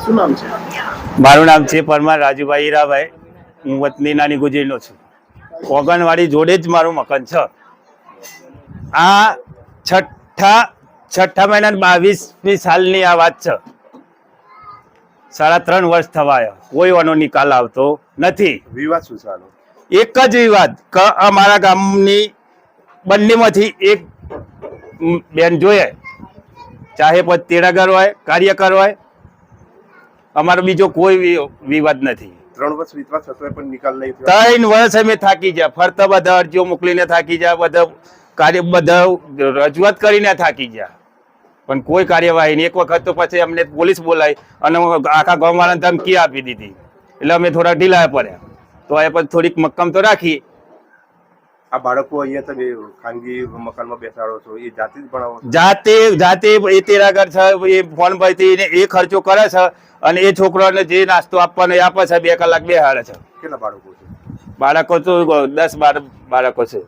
શું નામ છે? મારું નામ છે પરમાર રાજુભાઈ હીરાભાઈ. હું વતની નાની ગુજરીનો છું. ઓગણવાડી જોડે જ મારું મકાન છે. આ છઠ્ઠા મહિના 22મી સાલની આ વાત છે. 3.5 વર્ષ થવા આવ્યા, કોઈ વાનો નિકાલ આવતો નથી. વિવાદ શું છે આનો? એક જ વિવાદ કે અમારા ગામની બંનેમાંથી એક બેન જોઈએ, ચાહે પછી તેડાગર હોય, કાર્યકર હોય, અમારો બીજો કોઈ વિવાદ નથી. 3 વર્ષ વીતવા છતાં પણ નિકાલ નહીં થયો. 3 વર્ષ અમે થાકી ગયા, ફરતા બધા અરજીઓ મોકલીને થાકી ગયા, બધા રજૂઆત કરીને થાકી ગયા, પણ કોઈ કાર્યવાહી નહીં. એક વખત તો પછી અમને પોલીસ બોલાવી અને આખા ગામવાળાને ધમકી આપી દીધી, એટલે અમે થોડા ઢીલા પડ્યા. તો એ પછી થોડીક મક્કમ તો રાખી. આ બાળકો અહીંયા તમે ખાનગી મકાનમાં બેસાડો છો, એ જાતે જ ભણાવો છો? જાતે એ તેરાગર છે, એ ફોન પરથી એ ખર્ચો કરે છે અને એ છોકરાને જે નાસ્તો આપવાનો એ આપે છે. 2 કલાક બેહાડે છે. કેટલા બાળકો છે? બાળકો તો 10-12 બાળકો છે.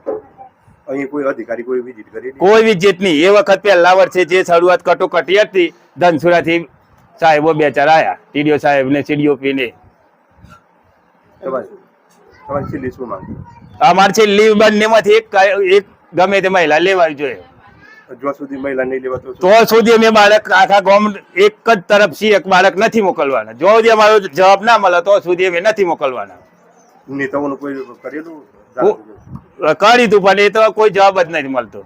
અહીં કોઈ અધિકારી કોઈ વિઝિટ કરી? કોઈ વિઝિટ નહીં. એ વખત પહેલા વર્ષે જે શરૂઆત કટોકટી હતી, ધનસુરાથી સાહેબો 2-4 આવ્યા, ટીડીઓ સાહેબ ને CDOP ને. તમારી છેલ્લી શું માંગ? અમારે છેલ્લી બંનેમાંથી એક ગમે તે મહિલા લેવા જોઈએ. જો સુધી મહિલા નહીં લેવા તો સુધી અમે બાળક આખા ગામ એક જ તરફથી એક બાળક નથી મોકલવાના. જો સુધી અમારો જવાબ ના મળે તો સુધી અમે નથી મોકલવાના. નેતાઓનું કોઈ કરેલું? કરી હતું પણ એ તો કોઈ જવાબ જ નથી મળતો.